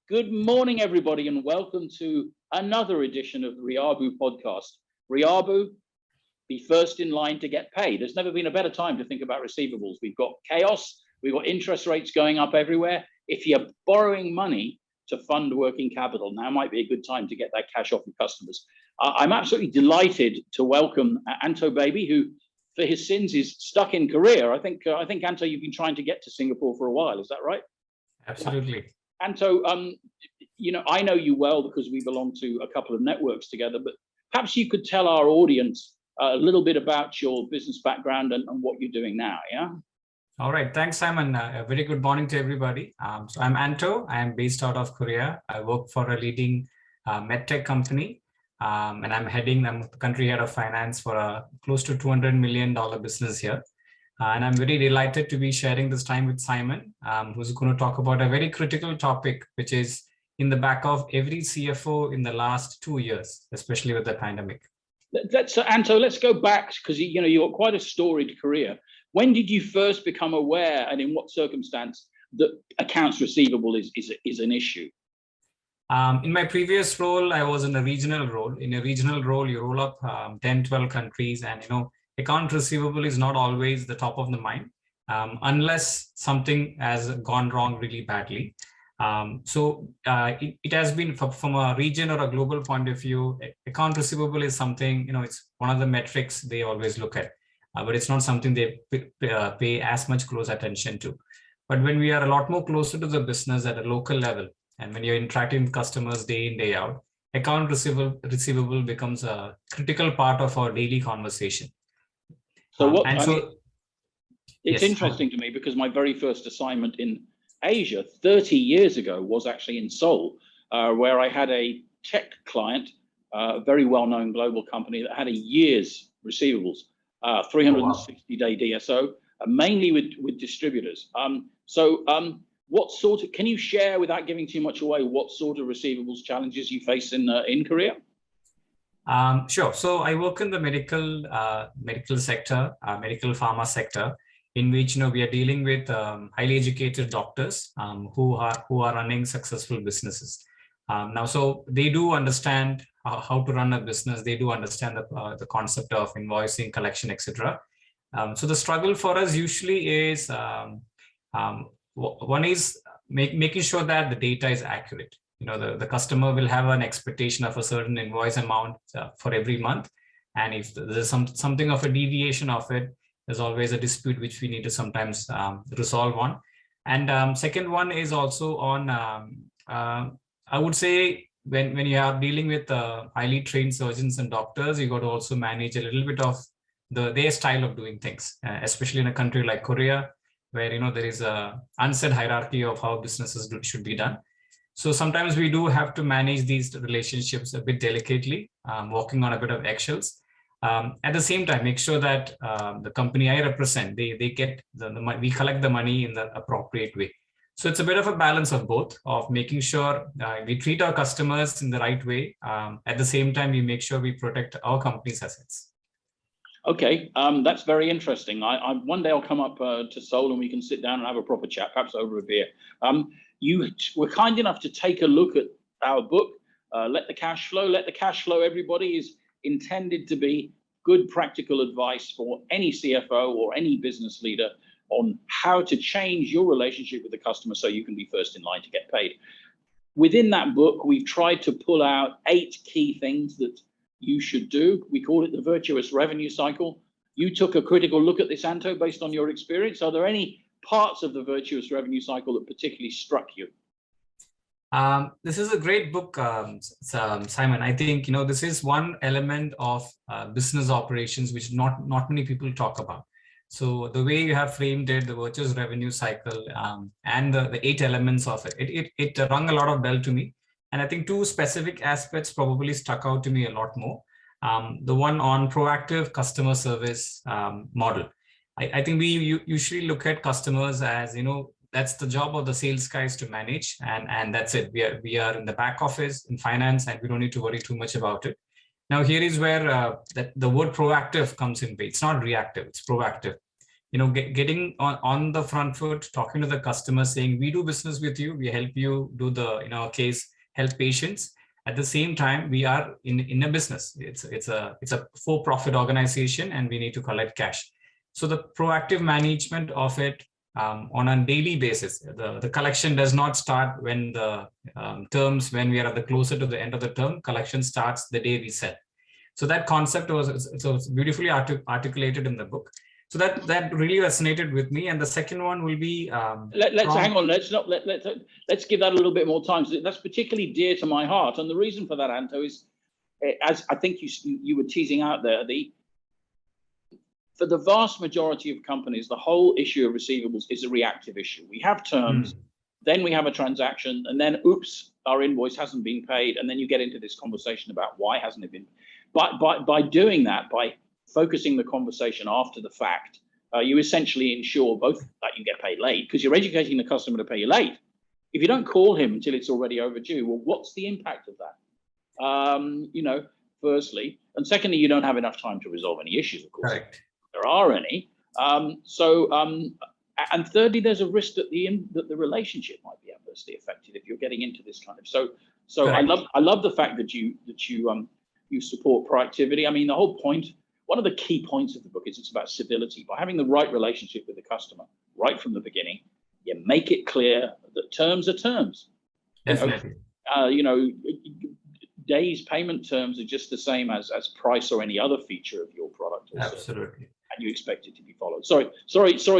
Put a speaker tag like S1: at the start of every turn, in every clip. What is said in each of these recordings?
S1: Good morning, everybody, and welcome to another edition of the RIABU podcast. RIABU, be first in line to get paid. There's never been a better time to think about receivables. We've got chaos, we've got interest rates going up everywhere. If you're borrowing money to fund working capital, now might be a good time to get that cash off your customers. I'm absolutely delighted to welcome Anto Baby, who, for his sins, is stuck in Korea. I think Anto, you've been trying to get to Singapore for a while. Is that right?
S2: Absolutely.
S1: Anto, I know you well because we belong to a couple of networks together, but perhaps you could tell our audience a little bit about your business background and what you're doing now, yeah?
S2: All right. Thanks, Simon. A very good morning to everybody. So I'm Anto. I am based out of Korea. I work for a leading Medtech company, and I'm the country head of finance for a close to $200 million business here. And I'm very delighted to be sharing this time with Simon, who's going to talk about a very critical topic, which is in the back of every CFO in the last 2 years, especially with the pandemic.
S1: Anto, let's go back because you've got quite a storied career. When did you first become aware, and in what circumstance, that accounts receivable is an issue?
S2: In my previous role, I was in a regional role. In a regional role, you roll up 10, 12 countries, and account receivable is not always the top of the mind unless something has gone wrong really badly. It has been from a region or a global point of view, account receivable is something, it's one of the metrics they always look at, but it's not something they pay as much close attention to. But when we are a lot more closer to the business at a local level, and when you're interacting with customers day in, day out, account receivable becomes a critical part of our daily conversation.
S1: It's interesting to me because my very first assignment in Asia 30 years ago was actually in Seoul, where I had a tech client, a very well-known global company that had a year's receivables, 360-day DSO, mainly with distributors. Can you share, without giving too much away, what sort of receivables challenges you face in Korea?
S2: Sure. So I work in the medical sector, medical pharma sector, in which we are dealing with highly educated doctors who are running successful businesses. So they do understand how to run a business. They do understand the concept of invoicing, collection, etc. So the struggle for us usually is one is making sure that the data is accurate. The customer will have an expectation of a certain invoice amount for every month. And if there's something of a deviation of it, there's always a dispute which we need to sometimes resolve on. And second one is also on, I would say, when you are dealing with highly trained surgeons and doctors, you got to also manage a little bit of their style of doing things, especially in a country like Korea, where there is a unsaid hierarchy of how businesses should be done. So sometimes we do have to manage these relationships a bit delicately, walking on a bit of eggshells. At the same time, make sure that the company I represent, they get the money, we collect the money in the appropriate way. So it's a bit of a balance of both, of making sure we treat our customers in the right way. At the same time, we make sure we protect our company's assets.
S1: Okay, that's very interesting. One day I'll come up to Seoul and we can sit down and have a proper chat, perhaps over a beer. You were kind enough to take a look at our book, Let the Cash Flow. Let the Cash Flow, everybody, is intended to be good practical advice for any CFO or any business leader on how to change your relationship with the customer so you can be first in line to get paid. Within that book, we've tried to pull out 8 key things that you should do. We call it the virtuous revenue cycle. You took a critical look at this, Anto, based on your experience. Are there any parts of the virtuous revenue cycle that particularly struck you?
S2: This is a great book, Simon. I think this is one element of business operations which not many people talk about. So the way you have framed it, the virtuous revenue cycle, and the 8 elements of it rung a lot of bell to me. And I think 2 specific aspects probably stuck out to me a lot more. The one on proactive customer service model. I think we usually look at customers as, that's the job of the sales guys to manage, and that's it. We are in the back office in finance, and we don't need to worry too much about it. Now, here is where the word proactive comes in play. It's not reactive, it's proactive. getting on the front foot, talking to the customer, saying we do business with you, we help you do the, in our case, help patients. At the same time, we are in a business. It's a for-profit organization, and we need to collect cash. So the proactive management of it on a daily basis. The collection does not start when the terms, when we are at the closer to the end of the term. Collection starts the day we sell. So that concept was beautifully articulated in the book. So that really resonated with me. And the second one will be
S1: let's hang on. Let's give that a little bit more time. So that's particularly dear to my heart. And the reason for that, Anto, is as I think you were teasing out there, for the vast majority of companies, the whole issue of receivables is a reactive issue. We have terms, then we have a transaction, and then oops, our invoice hasn't been paid, and then you get into this conversation about why hasn't it been. By doing that, by focusing the conversation after the fact, you essentially ensure both that you get paid late, because you're educating the customer to pay you late. If you don't call him until it's already overdue, well, what's the impact of that? Firstly, and secondly, you don't have enough time to resolve any issues, of course. Correct. There are any. And thirdly, there's a risk that the relationship might be adversely affected if you're getting into this kind of. So I love the fact that you support proactivity. I mean, the whole point. One of the key points of the book is it's about civility. By having the right relationship with the customer right from the beginning, you make it clear that terms are terms.
S2: Definitely.
S1: Days payment terms are just the same as price or any other feature of your product.
S2: Absolutely.
S1: And you expect it to be followed. Sorry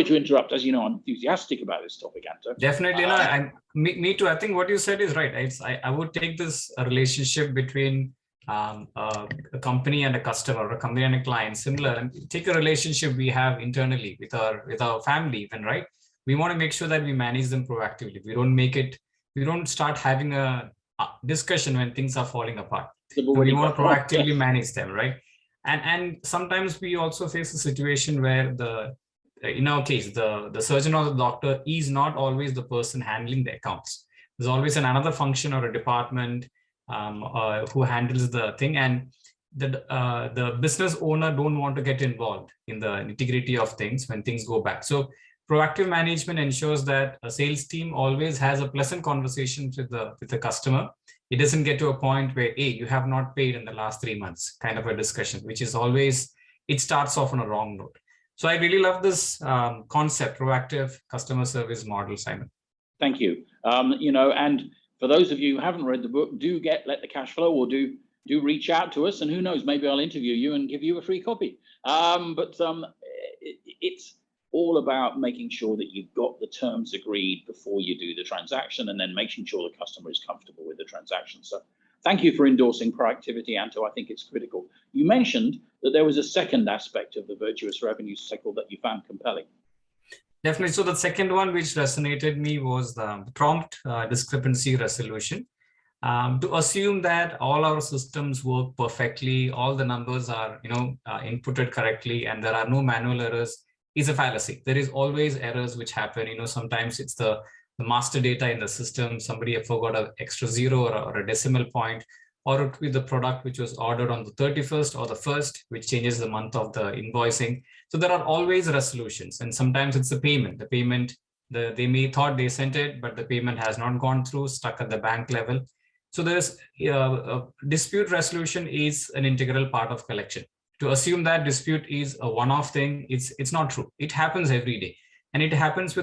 S1: to interrupt. As you know, I'm enthusiastic about this topic, Anto.
S2: Definitely. Me too. I think what you said is right. I would take this relationship between a company and a customer, or a company and a client, similar, and take a relationship we have internally with our family even, right? We want to make sure that we manage them proactively. We don't start having a discussion when things are falling apart. So we want to proactively manage them, right? And sometimes we also face a situation where in our case, the surgeon or the doctor is not always the person handling the accounts. There's always another function or a department who handles the thing, and the business owner don't want to get involved in the nitty-gritty of things when things go back. So proactive management ensures that a sales team always has a pleasant conversation with the customer. It doesn't get to a point where, hey, you have not paid in the last 3 months, kind of a discussion, which is always, it starts off on a wrong note. So I really love this concept, proactive customer service model, Simon.
S1: Thank you. And for those of you who haven't read the book, do let the cash flow, or do reach out to us, and who knows, maybe I'll interview you and give you a free copy. It's all about making sure that you've got the terms agreed before you do the transaction, and then making sure the customer is comfortable with the transaction. So thank you for endorsing proactivity, Anto. I think it's critical. You mentioned that there was a second aspect of the virtuous revenue cycle that you found compelling.
S2: Definitely. So the second one which resonated me was the prompt discrepancy resolution. To assume that all our systems work perfectly, all the numbers are inputted correctly, and there are no manual errors is a fallacy. There is always errors which happen. Sometimes it's the master data in the system. Somebody forgot an extra zero or a decimal point, or it could be the product which was ordered on the 31st or the 1st, which changes the month of the invoicing. So there are always resolutions, and sometimes it's the payment. They may thought they sent it, but the payment has not gone through, stuck at the bank level. So there's dispute resolution is an integral part of collection. To assume that dispute is a one-off thing, it's not true. It happens every day, and it happens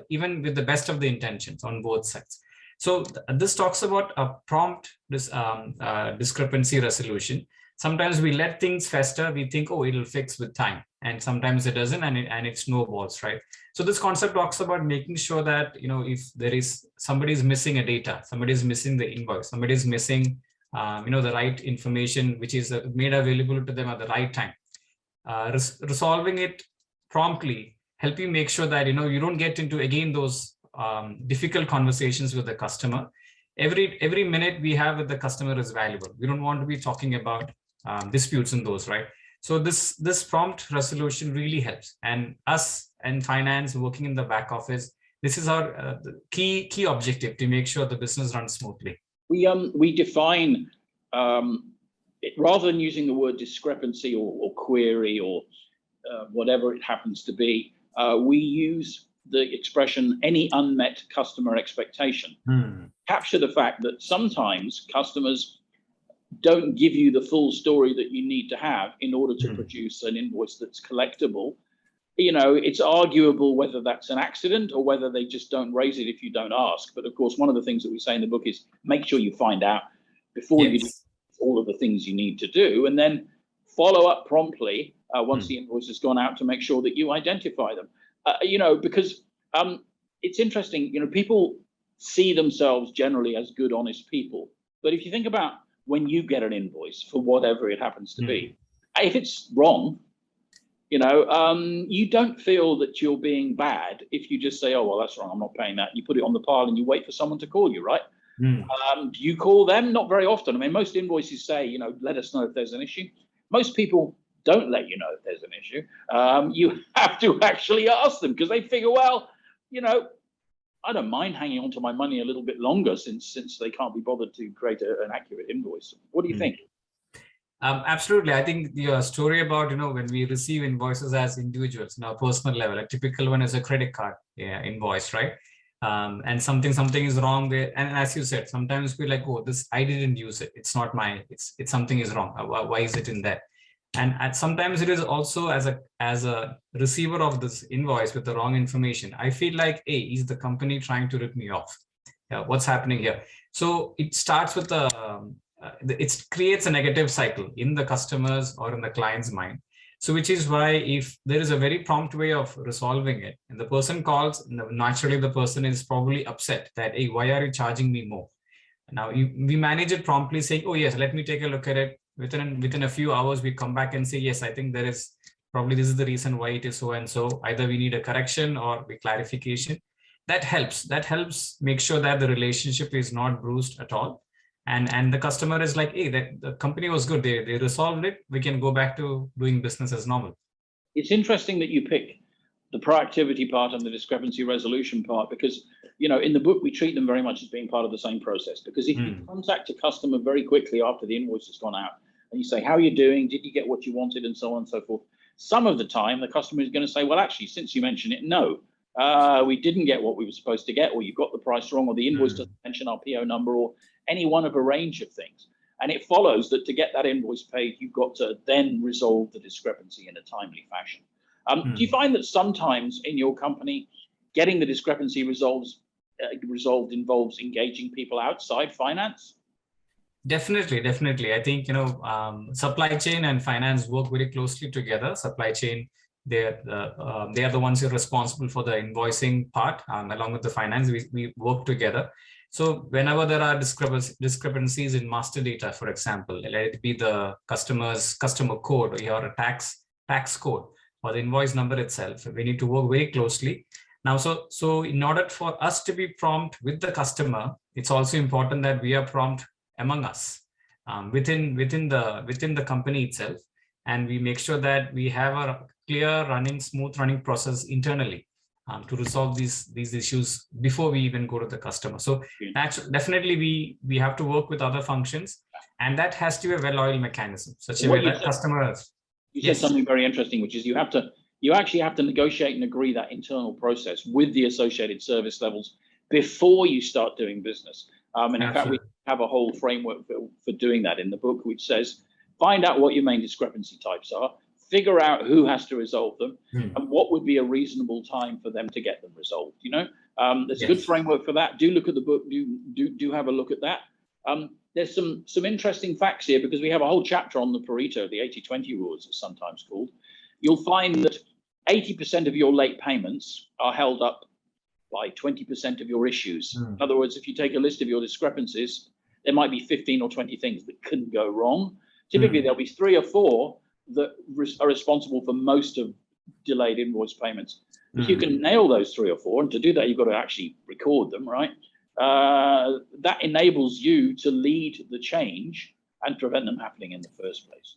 S2: even with the best of the intentions on both sides. So this talks about a prompt discrepancy resolution. Sometimes we let things fester. We think, oh, it'll fix with time, and sometimes it doesn't, and it snowballs, right? So this concept talks about making sure that if there is somebody's missing a data, somebody's missing the invoice, somebody's missing the right information which is made available to them at the right time. Resolving it promptly help you make sure that you don't get into again those difficult conversations with the customer. Every minute we have with the customer is valuable. We don't want to be talking about disputes in those, right? So this prompt resolution really helps. And us and finance working in the back office, this is our key objective, to make sure the business runs smoothly.
S1: We define it, rather than using the word discrepancy or query or whatever it happens to be, we use the expression any unmet customer expectation. Capture the fact that sometimes customers don't give you the full story that you need to have in order to produce an invoice that's collectible. You know, it's arguable whether that's an accident or whether they just don't raise it if you don't ask. But of course, one of the things that we say in the book is make sure you find out before you do all of the things you need to do, and then follow up promptly once the invoice has gone out to make sure that you identify them. You know, because it's interesting, you know, people see themselves generally as good, honest people. But if you think about when you get an invoice for whatever it happens to be, if it's wrong, you know, you don't feel that you're being bad if you just say, oh, well, that's wrong, I'm not paying that. You put it on the pile and you wait for someone to call you, right? Do you call them? Not very often. I mean, most invoices say, you know, let us know if there's an issue. Most people don't let you know if there's an issue. You have to actually ask them because they figure, well, you know, I don't mind hanging on to my money a little bit longer since they can't be bothered to create an accurate invoice. What do you think?
S2: Absolutely. I think your story about, you know, when we receive invoices as individuals, on a personal level, a typical one is a credit card invoice, right? And something is wrong there. And as you said, sometimes we're like, oh, this, I didn't use it. It's not my, it's something is wrong. Why is it in there? And sometimes it is also as a receiver of this invoice with the wrong information. I feel like, hey, is the company trying to rip me off? Yeah, what's happening here? So it starts with it creates a negative cycle in the customer's or in the client's mind. So which is why if there is a very prompt way of resolving it and the person calls, naturally the person is probably upset that, hey, why are you charging me more? Now we manage it promptly saying, oh yes, let me take a look at it. Within a few hours, we come back and say, yes, I think there is probably this is the reason why it is so and so. Either we need a correction or a clarification. That helps make sure that the relationship is not bruised at all. And the customer is like, hey, the company was good. They resolved it. We can go back to doing business as normal. It's
S1: interesting that you pick the proactivity part and the discrepancy resolution part, because, you know, in the book, we treat them very much as being part of the same process. Because if you contact a customer very quickly after the invoice has gone out and you say, how are you doing? Did you get what you wanted? And so on and so forth. Some of the time, the customer is going to say, well, actually, since you mentioned it, no, we didn't get what we were supposed to get, or you got the price wrong, or the invoice doesn't mention our PO number, or any one of a range of things. And it follows that to get that invoice paid, you've got to then resolve the discrepancy in a timely fashion. Do you find that sometimes in your company, getting the discrepancy resolved involves engaging people outside finance?
S2: Definitely. I think, you know, supply chain and finance work very closely together. Supply chain, they are the ones who are responsible for the invoicing part, along with the finance. We work together. So whenever there are discrepancies in master data, for example, let it be the customer code or a tax code or the invoice number itself, we need to work very closely. Now, so in order for us to be prompt with the customer, it's also important that we are prompt among us within the company itself, and we make sure that we have a clear smooth running process internally to resolve these issues before we even go to the customer. So definitely we have to work with other functions, and that has to be a well-oiled mechanism, such a way that customers.
S1: You said something very interesting, which is you actually have to negotiate and agree that internal process with the associated service levels before you start doing business. And in fact, we have a whole framework for doing that in the book, which says, find out what your main discrepancy types are, figure out who has to resolve them, and what would be a reasonable time for them to get them resolved. You know, there's a good framework for that. Do look at the book. Do have a look at that. There's some interesting facts here, because we have a whole chapter on the Pareto, the 80-20 rule, as it's sometimes called. You'll find that 80% of your late payments are held up by 20% of your issues. In other words, if you take a list of your discrepancies, there might be 15 or 20 things that can go wrong. Typically, there'll be 3 or 4 that are responsible for most of delayed invoice payments. If you can nail those 3 or 4, and to do that, you've got to actually record them, right? That enables you to lead the change and prevent them happening in the first place.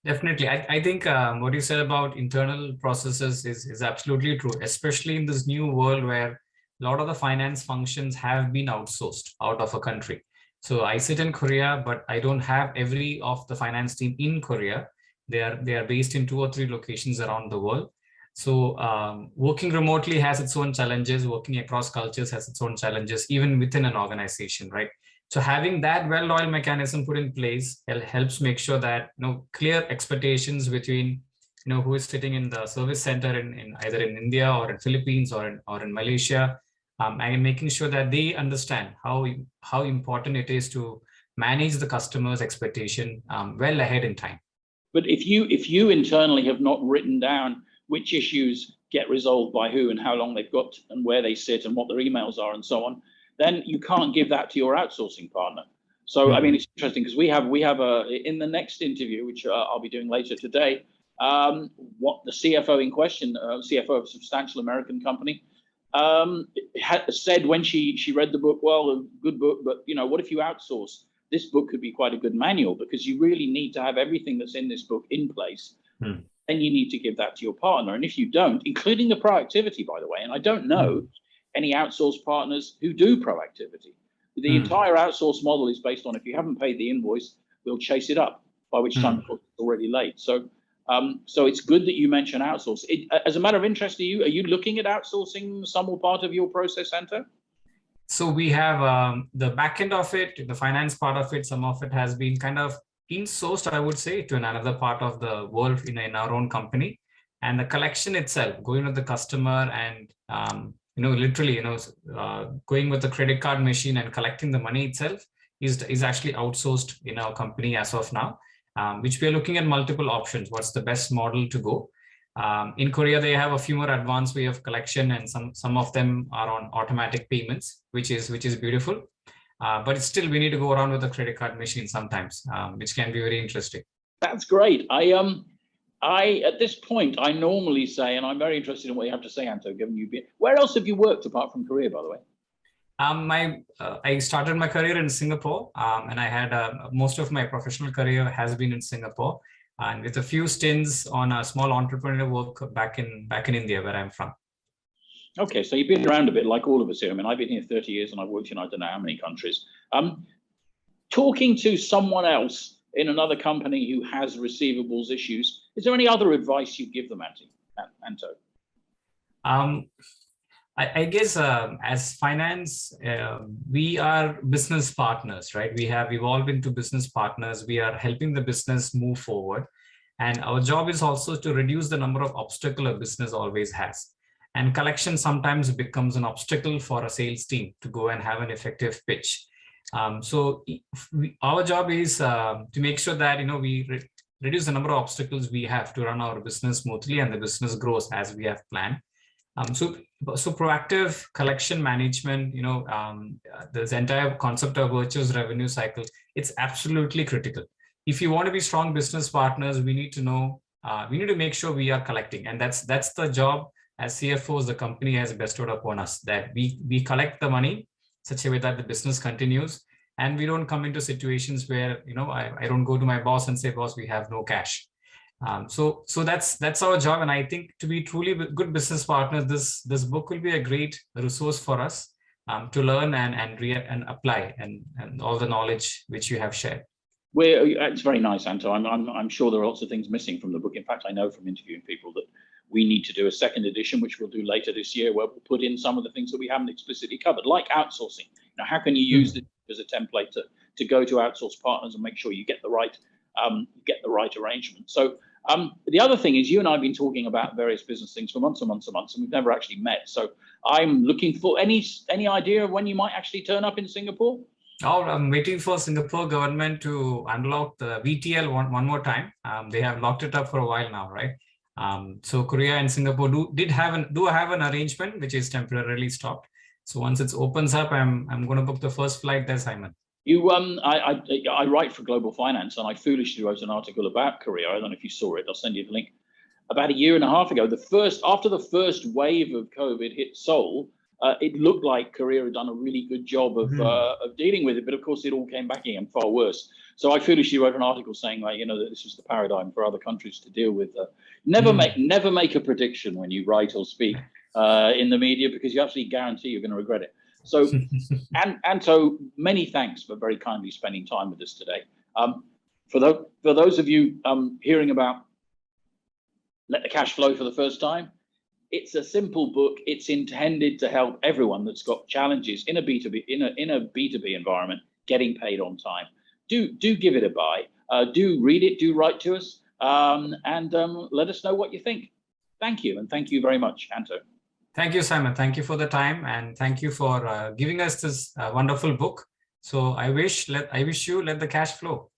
S2: Definitely. I think what you said about internal processes is absolutely true, especially in this new world where a lot of the finance functions have been outsourced out of a country. So I sit in Korea, but I don't have every of the finance team in Korea. They are based in 2 or 3 locations around the world. So working remotely has its own challenges, working across cultures has its own challenges, even within an organization, right? So having that well-oiled mechanism put in place helps make sure that clear expectations between who is sitting in the service center in either in India or in Philippines or in Malaysia, and making sure that they understand how important it is to manage the customer's expectation well ahead in time.
S1: But if you internally have not written down which issues get resolved by who and how long they've got and where they sit and what their emails are and so on, then you can't give that to your outsourcing partner. So, I mean, it's interesting because we have in the next interview, which I'll be doing later today, what the CFO in question, CFO of a substantial American company, said when she read the book, well, a good book, but what if you outsource? This book could be quite a good manual because you really need to have everything that's in this book in place. Then you need to give that to your partner. And if you don't, including the proactivity, by the way, and I don't know any outsourced partners who do proactivity. The entire outsource model is based on if you haven't paid the invoice, we'll chase it up, by which time it's already late. So it's good that you mention outsource. As a matter of interest, are you looking at outsourcing some or part of your process, Anto?
S2: So we have the back end of it, the finance part of it, some of it has been kind of in-sourced, I would say, to another part of the world in our own company. And the collection itself, going with the customer and, literally, going with the credit card machine and collecting the money itself is actually outsourced in our company as of now, which we are looking at multiple options. What's the best model to go? In Korea, they have a few more advanced way of collection, and some of them are on automatic payments, which is beautiful. But it's still, we need to go around with the credit card machine sometimes, which can be very interesting.
S1: That's great. I at this point, I normally say, and I'm very interested in what you have to say, Anto, given you've been, where else have you worked apart from Korea, by the way?
S2: I started my career in Singapore, and I had most of my professional career has been in Singapore, and with a few stints on a small entrepreneurial work back in India, where I'm from.
S1: Okay, so you've been around a bit like all of us here. I mean, I've been here 30 years and I've worked in I don't know how many countries. Talking to someone else in another company who has receivables issues, is there any other advice you'd give them, Anto?
S2: I guess as finance, we are business partners, right? We have evolved into business partners. We are helping the business move forward. And our job is also to reduce the number of obstacles a business always has. And collection sometimes becomes an obstacle for a sales team to go and have an effective pitch. So our job is to make sure that we reduce the number of obstacles we have to run our business smoothly and the business grows as we have planned. So proactive collection management, this entire concept of virtuous revenue cycle, it's absolutely critical. If you want to be strong business partners, we need to know, we need to make sure we are collecting, and that's the job. As CFOs, the company has bestowed upon us that we collect the money such a way that the business continues, and we don't come into situations where I don't go to my boss and say, boss, we have no cash. So that's our job, and I think to be truly good business partners, this book will be a great resource for us to learn and apply and all the knowledge which you have shared.
S1: It's very nice, Anto. I'm sure there are lots of things missing from the book. In fact, I know from interviewing people that we need to do a second edition, which we'll do later this year, where we'll put in some of the things that we haven't explicitly covered, like outsourcing. How can you use this as a template to go to outsource partners and make sure you get the right arrangement? So the other thing is, you and I have been talking about various business things for months and months and months, and we've never actually met. So I'm looking for any idea of when you might actually turn up in Singapore?
S2: Oh, I'm waiting for Singapore government to unlock the VTL one more time. They have locked it up for a while now, right? So Korea and Singapore do have an arrangement which is temporarily stopped. So once it opens up, I'm going to book the first flight there, Simon.
S1: I write for Global Finance, and I foolishly wrote an article about Korea. I don't know if you saw it. I'll send you the link. About a year and a half ago, after the first wave of COVID hit Seoul, it looked like Korea had done a really good job of dealing with it, but of course it all came back again far worse. So I foolishly wrote an article saying, that this was the paradigm for other countries to deal with. Never make a prediction when you write or speak in the media, because you absolutely guarantee you're going to regret it. So, Anto, many thanks for very kindly spending time with us today. For those of you hearing about Let the Cash Flow for the first time, It's a simple book. It's intended to help everyone that's got challenges in a B2B in a B2B environment getting paid on time. Do give it a buy. Do read it. Do write to us, and let us know what you think. Thank you, and thank you very much, Anto.
S2: Thank you, Simon. Thank you for the time, and thank you for giving us this wonderful book. So I wish you let the cash flow.